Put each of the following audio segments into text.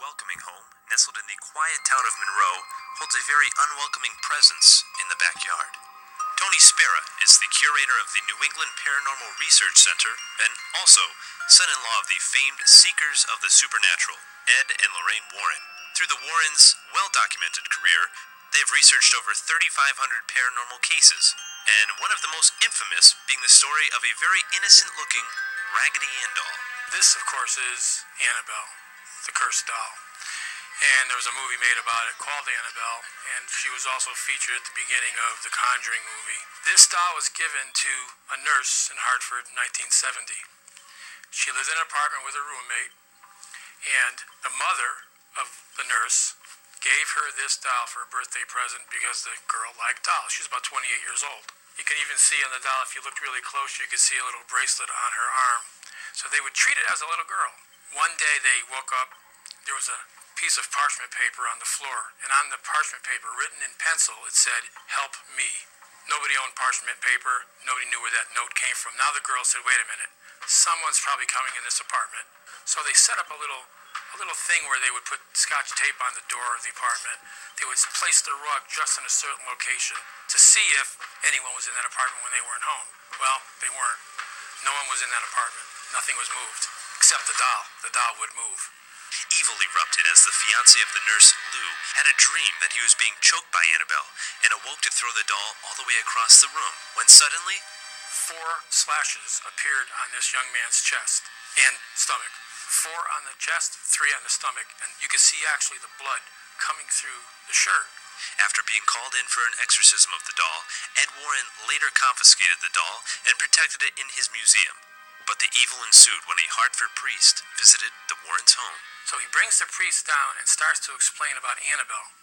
welcoming home, nestled in the quiet town of Monroe, holds a very unwelcoming presence in the backyard. Tony Spera is the curator of the New England Paranormal Research Center and also son-in-law of the famed Seekers of the Supernatural, Ed and Lorraine Warren. Through the Warrens' well-documented career, they have researched over 3,500 paranormal cases, and one of the most infamous being the story of a very innocent-looking Raggedy Ann doll. This, of course, is Annabelle, the cursed doll. And there was a movie made about it called Annabelle, and she was also featured at the beginning of the Conjuring movie. This doll was given to a nurse in Hartford in 1970. She lived in an apartment with her roommate, and the mother of the nurse gave her this doll for a birthday present because the girl liked dolls. She was about 28 years old. You can even see on the doll, if you looked really close, you could see a little bracelet on her arm. So they would treat it as a little girl. One day they woke up, there was a piece of parchment paper on the floor, and on the parchment paper, written in pencil, it said, "Help me." Nobody owned parchment paper. Nobody knew where that note came from. Now the girl said, "Wait a minute, someone's probably coming in this apartment." So they set up a little thing where they would put scotch tape on the door of the apartment. They would place the rug just in a certain location to see if anyone was in that apartment when they weren't home. Well, they weren't. No one was in that apartment. Nothing was moved, except the doll. The doll would move. Evil erupted as the fiancé of the nurse, Lou, had a dream that he was being choked by Annabelle and awoke to throw the doll all the way across the room, when suddenly 4 slashes appeared on this young man's chest and stomach. 4 on the chest, 3 on the stomach, and you could see actually the blood coming through the shirt. After being called in for an exorcism of the doll, Ed Warren later confiscated the doll and protected it in his museum. But the evil ensued when a Hartford priest visited the Warrens' home. So he brings the priest down and starts to explain about Annabelle.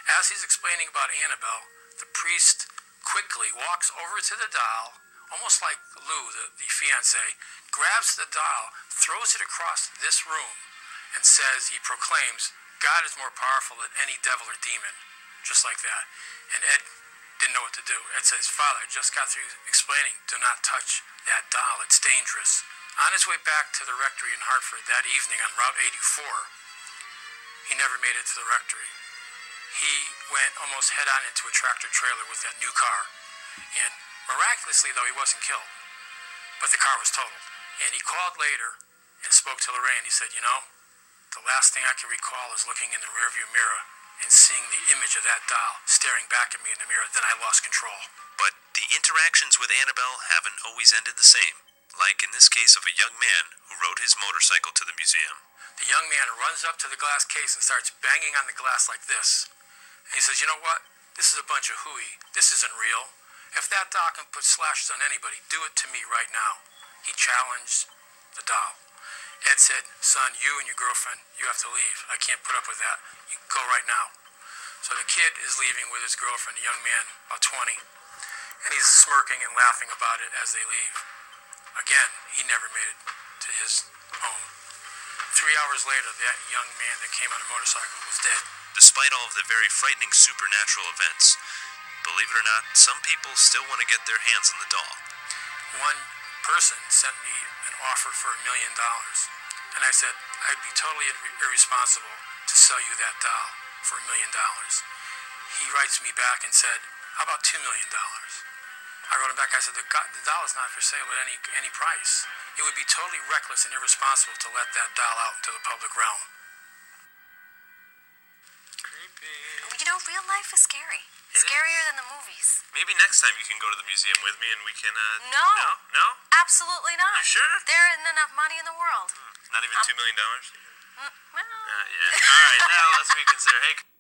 As he's explaining about Annabelle, the priest quickly walks over to the doll, almost like Lou, the fiancé, grabs the doll, throws it across this room, and says, he proclaims, "God is more powerful than any devil or demon," just like that. And Ed didn't know what to do. Ed says, "Father, I just got through explaining, do not touch that doll, it's dangerous." On his way back to the rectory in Hartford that evening on Route 84, he never made it to the rectory. He went almost head-on into a tractor trailer with that new car. And miraculously, though, he wasn't killed. But the car was totaled. And he called later and spoke to Lorraine. He said, the last thing I can recall is looking in the rearview mirror and seeing the image of that doll staring back at me in the mirror. Then I lost control. But the interactions with Annabelle haven't always ended the same, like in this case of a young man who rode his motorcycle to the museum. The young man runs up to the glass case and starts banging on the glass like this. And he says, "You know what? This is a bunch of hooey. This isn't real. If that doll can put slashes on anybody, do it to me right now." He challenged the doll. Ed said, "Son, you and your girlfriend, you have to leave. I can't put up with that. You go right now." So the kid is leaving with his girlfriend, a young man, about 20. And he's smirking and laughing about it as they leave. Again, he never made it to his home. 3 hours later, that young man that came on a motorcycle was dead. Despite all of the very frightening supernatural events, believe it or not, some people still want to get their hands on the doll. One person sent me an offer for $1 million. And I said, "I'd be totally irresponsible to sell you that doll for $1 million. He writes me back and said, "How about $2 million? I wrote him back, I said, the doll is not for sale at any price. It would be totally reckless and irresponsible to let that doll out into the public realm." Creepy. Real life is scary. Scarier than the movies. Maybe next time you can go to the museum with me and we can, No. No? Absolutely not. You sure? There isn't enough money in the world. Not even $2 million? Well. Yeah. All right, now let's reconsider. Hey...